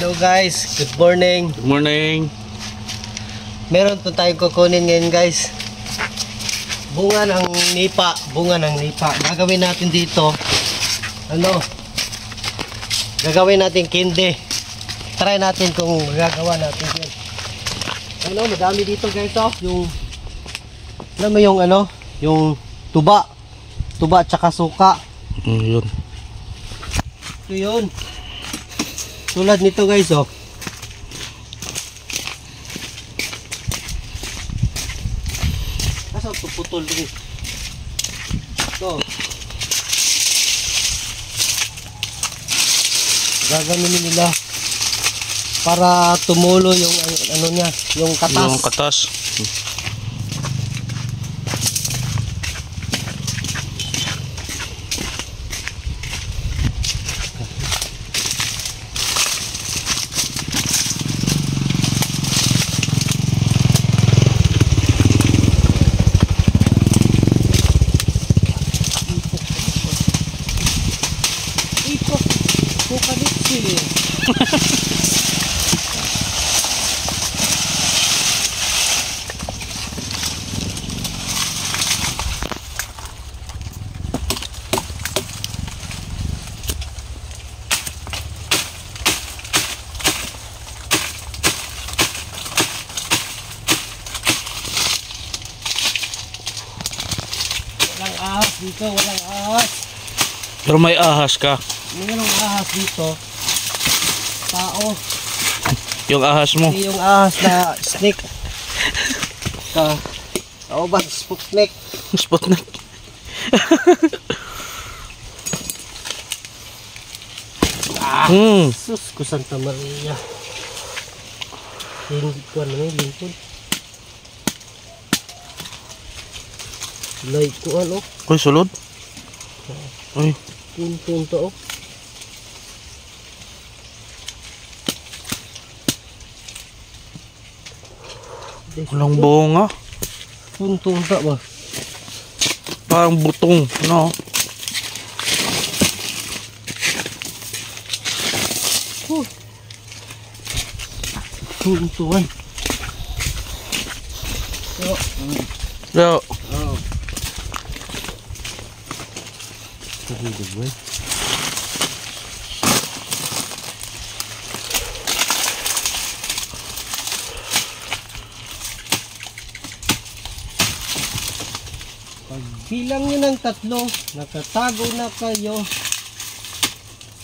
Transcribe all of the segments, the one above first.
Hello guys, good morning. Good morning. Meron po tayong kukunin ngayon guys. Bunga ng nipa, Gagawin natin dito. Gagawin natin kinde. Try natin kung gagawa natin yan. Madami dito guys yung alam mo yung tuba tsaka suka. Yun. Ito yun. Tulad nito guys Asa puputol din. Ito. Gagawin nila para tumulo yung yung katas. Yung katas. Walang ahas dito, walang ahas. Pero may ahas ka. Mayroong ahas dito. Tao. Yung ahas mo. Hindi yung ahas na snake. Tao ba? Sputnik. Sputnik. Sus ko Santa Maria. Hindi ko lingkod. Like ko Uy, sulod. Uy. Punto Walang bunga. Puntong ba? Parang butong, no? Puntuan. Yo. Pagbilang nyo ng 3, nakatago na kayo.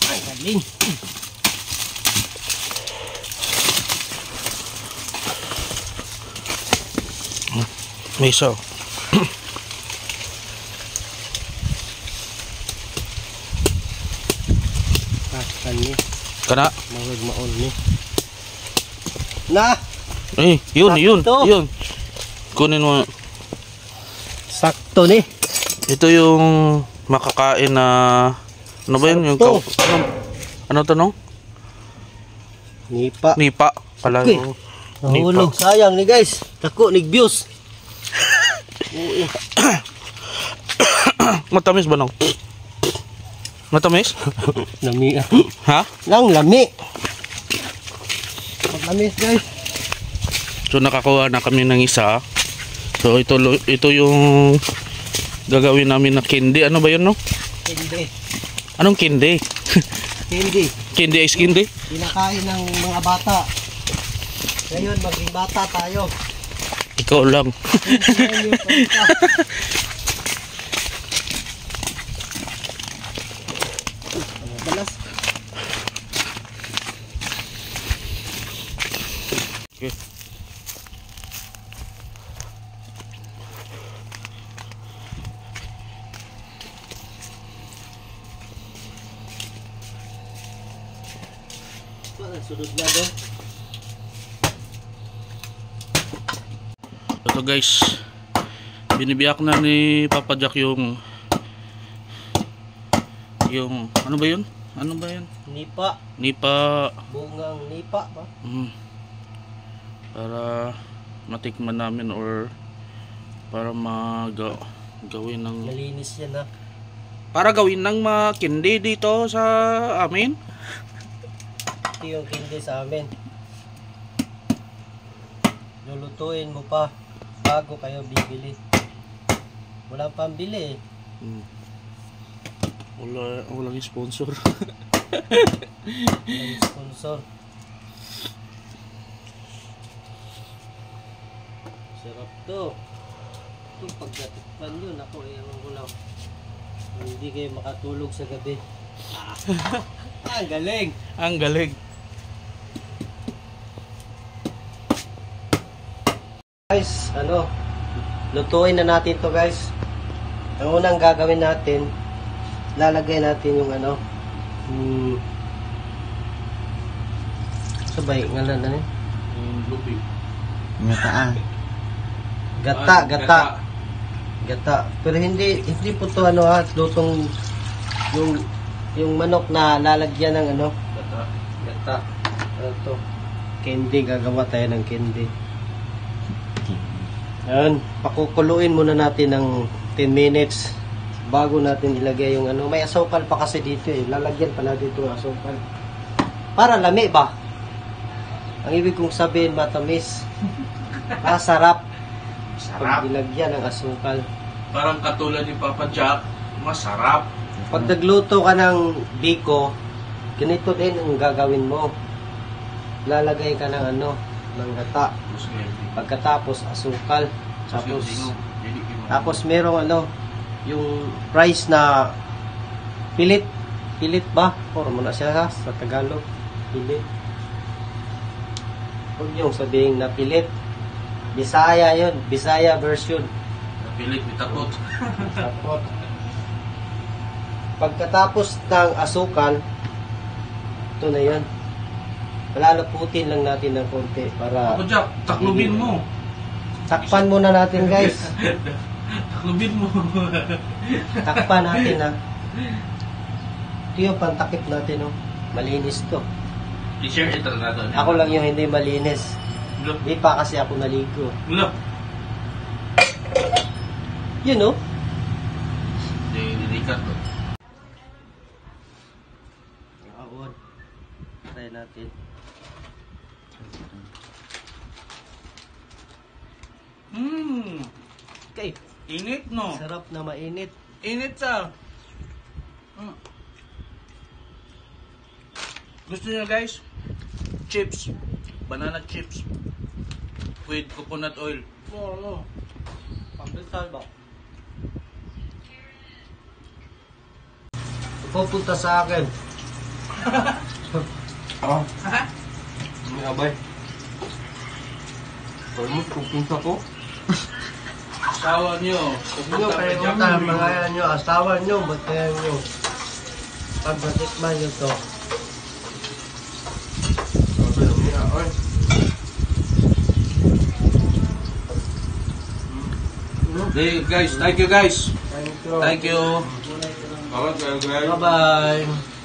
Ay, galing. May isa. Kani. Kana. Mahod maon ni. Na. Yun. Kunin mo. Sakto ni. Ito yung makakain na ano ba yun? Yung ano tanong? Nipa. Pala okay. Yung nahulog. Sayang ni guys. Tako views. Matamis ba nang? Matamis? Lami. Ha? Lang lami. Matamis guys. So nakakuha na kami ng isa. So ito yung gagawin namin na candy. Ano ba yun, no? Candy. Anong candy? Candy. Candy ice candy? Pinakain ng mga bata. Ngayon maging bata tayo. Ikaw lang. Balas. Okay. Sunod na doon. Ito guys, binibiyak na ni Papa Jack yung ano ba yun? Ano ba yan? Nipa. Bungang nipa ba? Para matikman namin or para gawin ng malinis yan ha. Para gawin ng makindi dito sa amin. ito yung candy sa amin. Lulutuin mo pa bago kayo bibili. Walang pambili eh. Walang sponsor. Walang sponsor. Sarap to. Ito pagkatikpan yun. Ako ewan ko lang. Hindi kayo makatulog sa gabi. Ang galing. Ang galing. Guys, lutuin na natin to guys. Ang unang gagawin natin, lalagay natin yung sabay, ngalan na Lupi. Gata. Pero hindi po to lutong yung manok na lalagyan ng gata. Ano to? Candy, gagawa tayo ng candy. Ayan, pakukuluin muna natin ng 10 minutes bago natin ilagay yung may asukal pa kasi dito eh. Lalagyan pala dito ng asukal. Para lami ba? Ang ibig kong sabihin, matamis. Masarap. Pag ilagyan ng asukal. Parang katulad ni Papa Jack, masarap. Pag nagluto ka ng biko, ganito din ang gagawin mo. Lalagay ka ng ng gata. Pagkatapos asukal. Tapos merong yung rice na pilit. Pilit ba? Or muna siya sa Tagalog. Pilit. Huwag yung sabihin na pilit. Bisaya yun. Bisaya version. Pilit, bitapot. Tapos, pagkatapos ng asukal, ito na yan. Palalaputin lang natin ng konti para... Papa Jack, taklubin mo. Takpan muna natin guys. Taklubin mo. Takpan natin Ito yung pantakip natin Malinis to. I-share ito na natin. Ako lang yung hindi malinis. Di pa kasi ako naligo. Look. Yun Dinikat to. Awon. Try natin. Okay. Init no? Sarap na mainit. Init sa. Gusto niyo guys? Chips. Banana chips. With coconut oil. Pambintal ba? Pupunta sa akin. May abay. Parang pupunta ko. Asawa niyo. Nyo, kayo utang, mga nyo, asawa nyo, batayan nyo. Pag matikman nyo to. Sabi lang niya, oy. Hey guys, thank you guys. Thank you. Thank you. Bawat guys. Bye-bye.